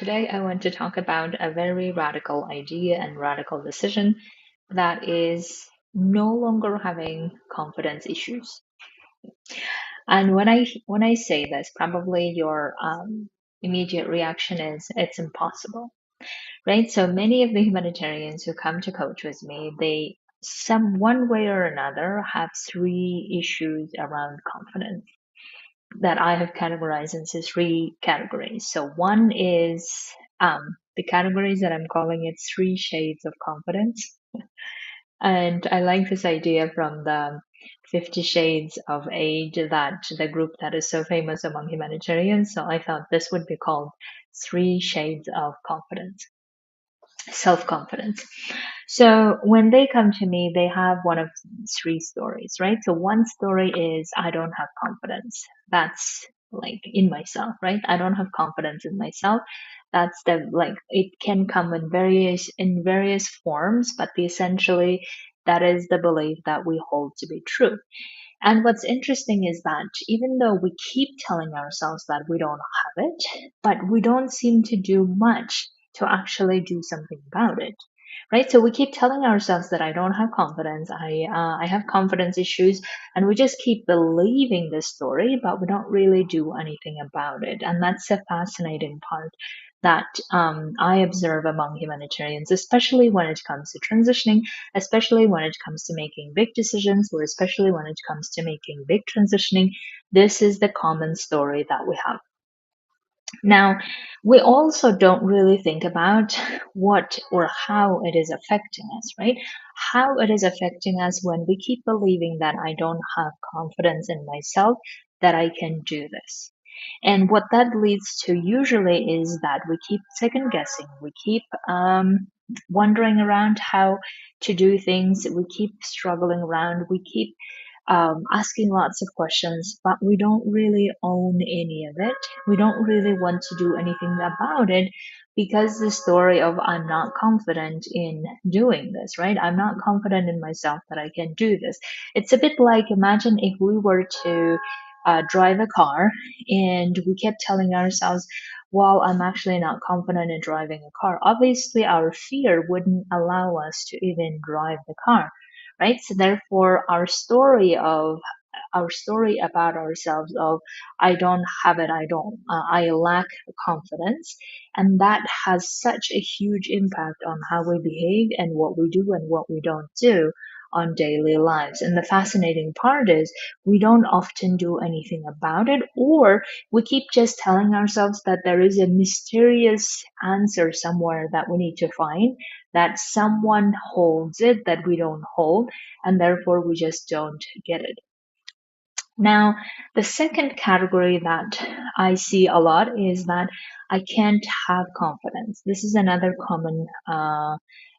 today I want to talk about a very radical idea and radical decision that is no longer having confidence issues. And when I say this, probably your immediate reaction is it's impossible, right? So many of the humanitarians who come to coach with me, they some one way or another have three issues around confidence that I have categorized into three categories. So one is the categories that I'm calling it three shades of confidence. And I like this idea from the 50 Shades of Age, that the group that is so famous among humanitarians. So I thought this would be called Three Shades of Confidence, self confidence. So when they come to me, they have one of three stories, right? So one story is I don't have confidence. That's like in myself, right? I don't have confidence in myself. That's the like it can come in various forms, but essentially that is the belief that we hold to be true. And what's interesting is that even though we keep telling ourselves that we don't have it, but we don't seem to do much to actually do something about it. Right? So we keep telling ourselves that I don't have confidence, I have confidence issues, and we just keep believing this story, but we don't really do anything about it. And that's a fascinating part that I observe among humanitarians, especially when it comes to transitioning, especially when it comes to making big decisions, or especially when it comes to making big transitioning. This is the common story that we have. Now, we also don't really think about what or how it is affecting us, right? How it is affecting us when we keep believing that I don't have confidence in myself, that I can do this. And what that leads to usually is that we keep second guessing, we keep wondering around how to do things, we keep struggling around, we keep asking lots of questions, but we don't really own any of it. We don't really want to do anything about it because the story of I'm not confident in doing this, right? I'm not confident in myself that I can do this. It's a bit like imagine if we were to drive a car and we kept telling ourselves, well, I'm actually not confident in driving a car. Obviously, our fear wouldn't allow us to even drive the car, right? So therefore, our story about ourselves of I don't have it, I lack confidence, and that has such a huge impact on how we behave and what we do and what we don't do on daily lives. And the fascinating part is we don't often do anything about it, or we keep just telling ourselves that there is a mysterious answer somewhere that we need to find, that someone holds it that we don't hold, and therefore we just don't get it. Now, the second category that I see a lot is that I can't have confidence. This is another common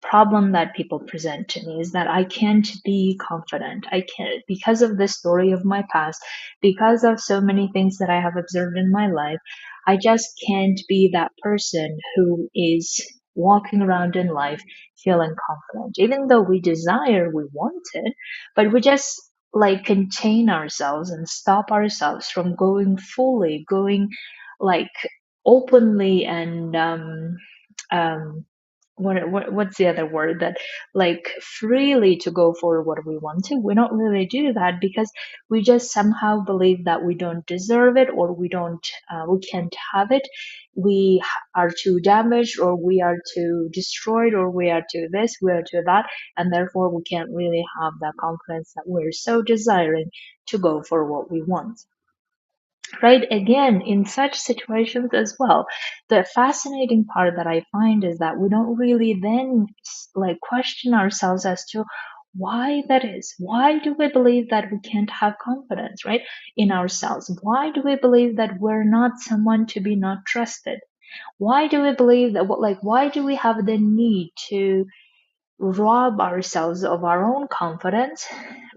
problem that people present to me, is that I can't be confident. I can't, because of the story of my past, because of so many things that I have observed in my life, I just can't be that person who is walking around in life feeling confident. Even though we desire, we want it, but we just like contain ourselves and stop ourselves from going like openly and um what's the other word, that like freely to go for what we want to. We don't really do that because we just somehow believe that we don't deserve it, or we can't have it, are too damaged, or we are too destroyed, or we are too this, we are too that, and therefore we can't really have that confidence that we're so desiring to go for what we want. Right, again, in such situations as well, the fascinating part that I find is that we don't really then like question ourselves as to why that is. Why do we believe that we can't have confidence, right, in ourselves? Why do we believe that we're not someone to be not trusted? Why do we believe that why do we have the need to rob ourselves of our own confidence,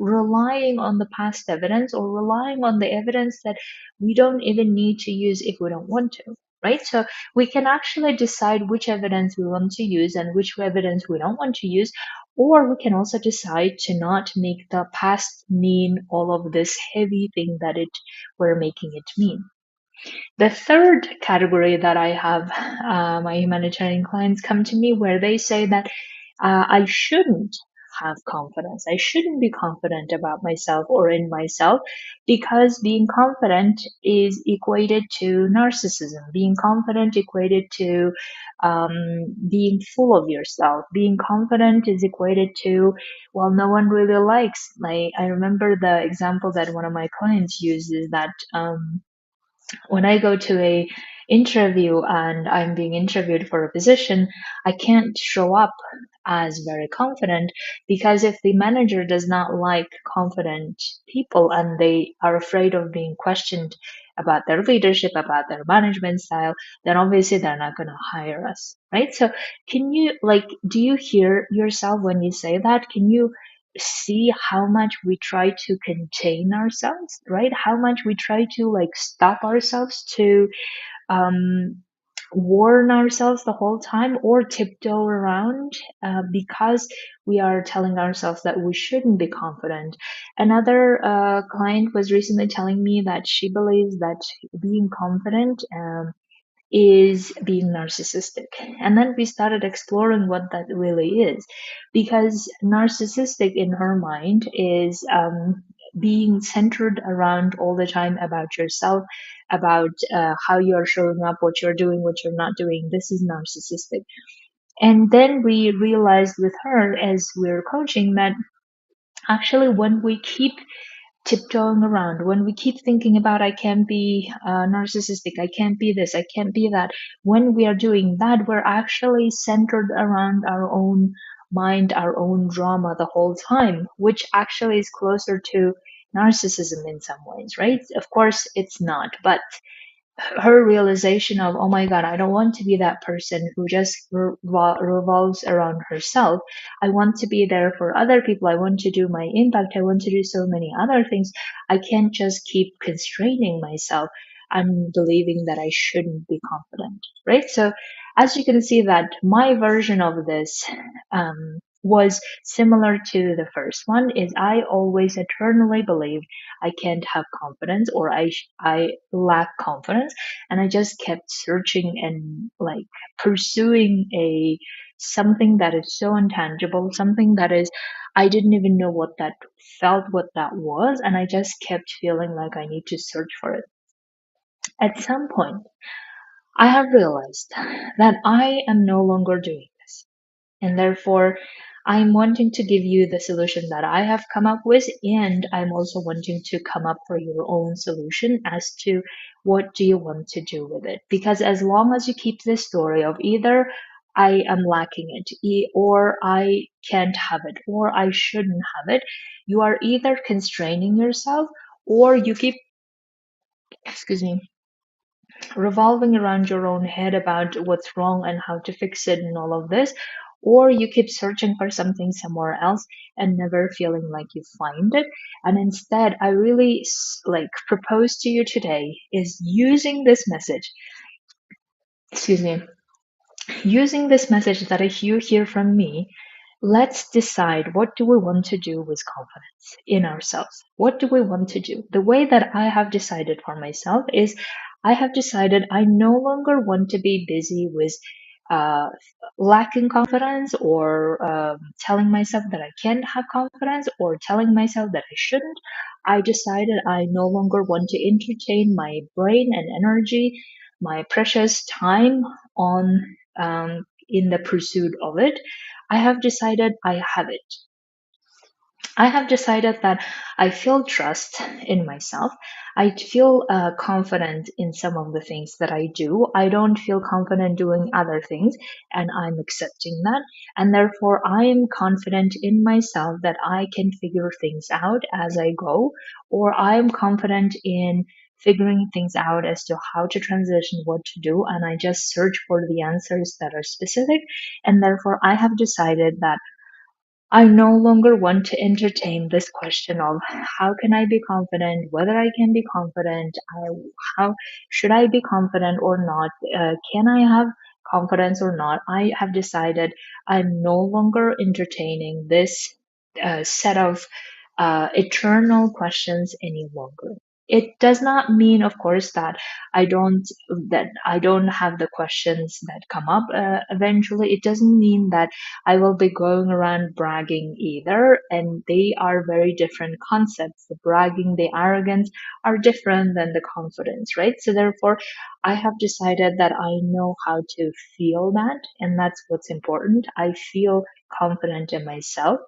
relying on the past evidence, or relying on the evidence that we don't even need to use if we don't want to, right? So we can actually decide which evidence we want to use and which evidence we don't want to use, or we can also decide to not make the past mean all of this heavy thing that it we're making it mean. The third category that I have, my humanitarian clients come to me where they say that I shouldn't have confidence. I shouldn't be confident about myself or in myself because being confident is equated to narcissism. Being confident equated to being full of yourself. Being confident is equated to, well, no one really likes. I remember the example that one of my clients uses that. When I go to a interview and I'm being interviewed for a position, I can't show up as very confident because if the manager does not like confident people and they are afraid of being questioned about their leadership, about their management style, then obviously they're not going to hire us, right? So can you do you hear yourself when you say that? Can you see how much we try to contain ourselves, right? How much we try to stop ourselves to um, warn ourselves the whole time or tiptoe around because we are telling ourselves that we shouldn't be confident. Another client was recently telling me that she believes that being confident is being narcissistic. And then we started exploring what that really is. Because narcissistic in her mind is being centered around all the time about yourself, about how you're showing up, what you're doing, what you're not doing. This is narcissistic. And then we realized with her as we're coaching that actually when we keep tiptoeing around, when we keep thinking about, I can't be narcissistic, I can't be this, I can't be that, when we are doing that, we're actually centered around our own mind, our own drama the whole time, which actually is closer to narcissism in some ways, right? Of course, it's not, but her realization of, oh my God, I don't want to be that person who just revolves around herself. I want to be there for other people. I want to do my impact. I want to do so many other things. I can't just keep constraining myself and believing that I shouldn't be confident, right? So as you can see that my version of this was similar to the first one is I always eternally believed I can't have confidence or I lack confidence, and I just kept searching and pursuing a something that is so intangible, something that is I didn't even know what that felt, what that was, and I just kept feeling like I need to search for it. At some point, I have realized that I am no longer doing this. And therefore, I'm wanting to give you the solution that I have come up with, and I'm also wanting to come up for your own solution as to what do you want to do with it. Because as long as you keep this story of either I am lacking it, or I can't have it, or I shouldn't have it, you are either constraining yourself or you keep, excuse me, revolving around your own head about what's wrong and how to fix it and all of this, or you keep searching for something somewhere else and never feeling like you find it. And instead, I really propose to you today is using this message, excuse me, using this message that you hear from me. Let's decide what do we want to do with confidence in ourselves. What do we want to do? The way that I have decided for myself is I have decided I no longer want to be busy with uh, lacking confidence or telling myself that I can't have confidence or telling myself that I shouldn't. I decided I no longer want to entertain my brain and energy, my precious time on in the pursuit of it. I have decided I have it. I have decided that I feel trust in myself. I feel confident in some of the things that I do. I don't feel confident doing other things, and I'm accepting that. And therefore, I am confident in myself that I can figure things out as I go, or I am confident in figuring things out as to how to transition, what to do, and I just search for the answers that are specific. And therefore, I have decided that I no longer want to entertain this question of how can I be confident, whether I can be confident, how should I be confident or not, can I have confidence or not. I have decided I'm no longer entertaining this set of eternal questions any longer. it does not mean, of course, that I don't have the questions that come up eventually. It doesn't mean that I will be going around bragging either, and they are very different concepts. The bragging, the arrogance are different than the confidence, right? So therefore, I have decided that I know how to feel that, and that's what's important. I feel confident in myself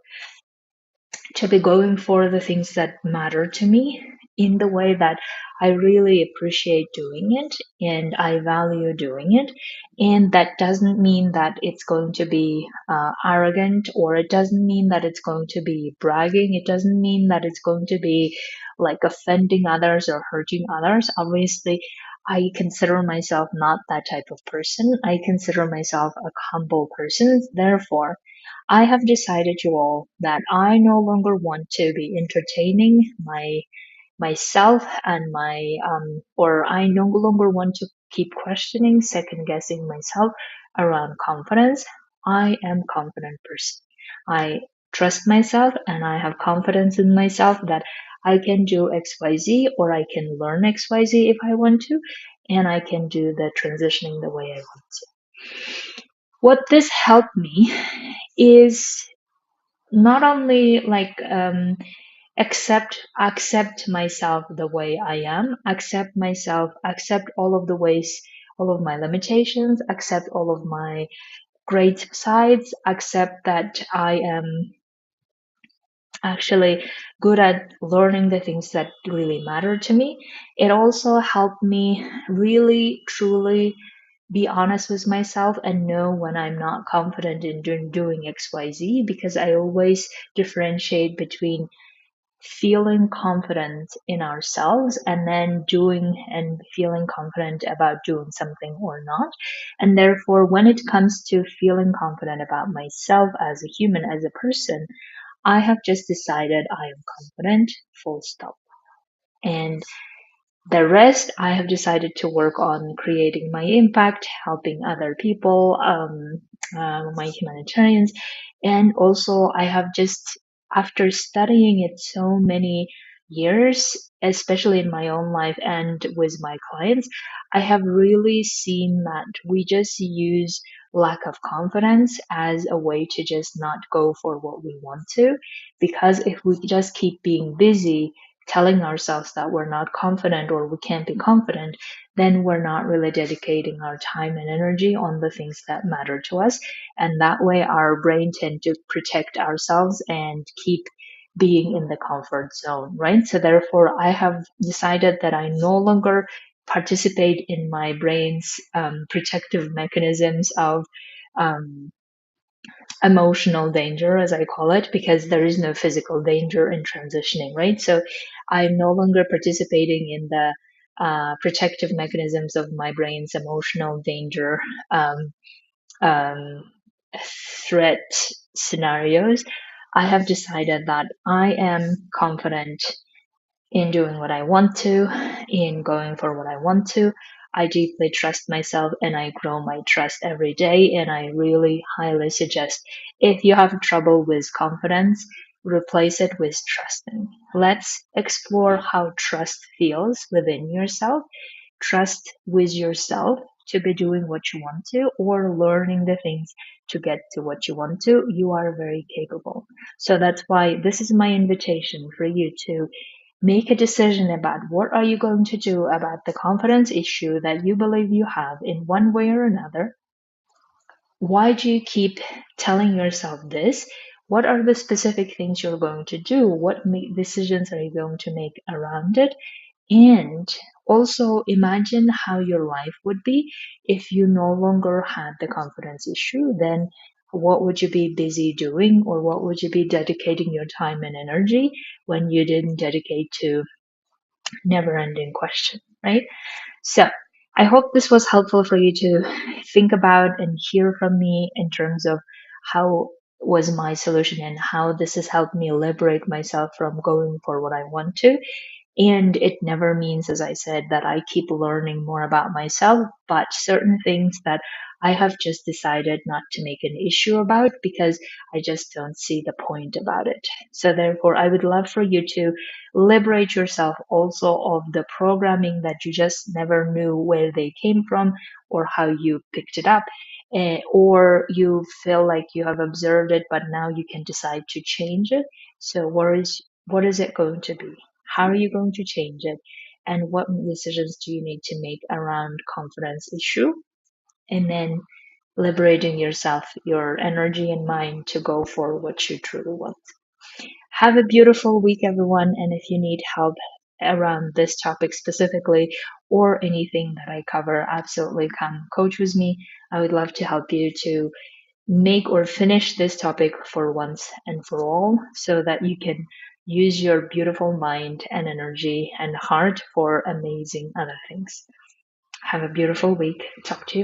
to be going for the things that matter to me in the way that I really appreciate doing it and I value doing it. And that doesn't mean that it's going to be arrogant, or it doesn't mean that it's going to be bragging. It doesn't mean that it's going to be like offending others or hurting others. Obviously, I consider myself not that type of person. I consider myself a humble person. Therefore, I have decided, you all, that I no longer want to be entertaining myself and or I no longer want to keep questioning, second guessing myself around confidence. I am a confident person. I trust myself and I have confidence in myself that I can do XYZ, or I can learn XYZ if I want to, and I can do the transitioning the way I want to. What this helped me is not only like accept myself the way I am, accept myself, accept all of the ways, all of my limitations, accept all of my great sides, accept that I am actually good at learning the things that really matter to me. It also helped me really truly be honest with myself and know when I'm not confident in doing XYZ, because I always differentiate between feeling confident in ourselves and then doing and feeling confident about doing something or not. And therefore, when it comes to feeling confident about myself as a human, as a person, I have just decided I am confident, full stop. And the rest, I have decided to work on creating my impact, helping other people, my humanitarians. And also, I have just, after studying it so many years, especially in my own life and with my clients, I have really seen that we just use lack of confidence as a way to just not go for what we want to. Because if we just keep being busy, telling ourselves that we're not confident or we can't be confident, then we're not really dedicating our time and energy on the things that matter to us. And that way our brain tend to protect ourselves and keep being in the comfort zone, right? So therefore, I have decided that I no longer participate in my brain's protective mechanisms of um, emotional danger, as I call it, because there is no physical danger in transitioning, right? So I'm no longer participating in the protective mechanisms of my brain's emotional danger um, um, threat scenarios. I have decided that I am confident in doing what I want to, in going for what I want to. I deeply trust myself and I grow my trust every day. And I really highly suggest, if you have trouble with confidence, replace it with trusting. Let's explore how trust feels within yourself. Trust with yourself to be doing what you want to, or learning the things to get to what you want to. You are very capable. So that's why this is my invitation for you to make a decision about what are you going to do about the confidence issue that you believe you have in one way or another. Why do you keep telling yourself this? What are the specific things you're going to do? What decisions are you going to make around it? And also imagine how your life would be if you no longer had the confidence issue. Then what would you be busy doing, or what would you be dedicating your time and energy when you didn't dedicate to never ending question, right? So I hope this was helpful for you to think about and hear from me in terms of how was my solution and how this has helped me liberate myself from going for what I want to. And it never means, as I said, that I keep learning more about myself, but certain things that I have just decided not to make an issue about because I just don't see the point about it. So therefore, I would love for you to liberate yourself also of the programming that you just never knew where they came from or how you picked it up. Or you feel like you have observed it, but now you can decide to change it. So what is it going to be? How are you going to change it? And what decisions do you need to make around confidence issue? And then liberating yourself, your energy and mind to go for what you truly want. Have a beautiful week, everyone. And if you need help around this topic specifically or anything that I cover, absolutely come coach with me. I would love to help you to make or finish this topic for once and for all so that you can use your beautiful mind and energy and heart for amazing other things. Have a beautiful week. Talk to you.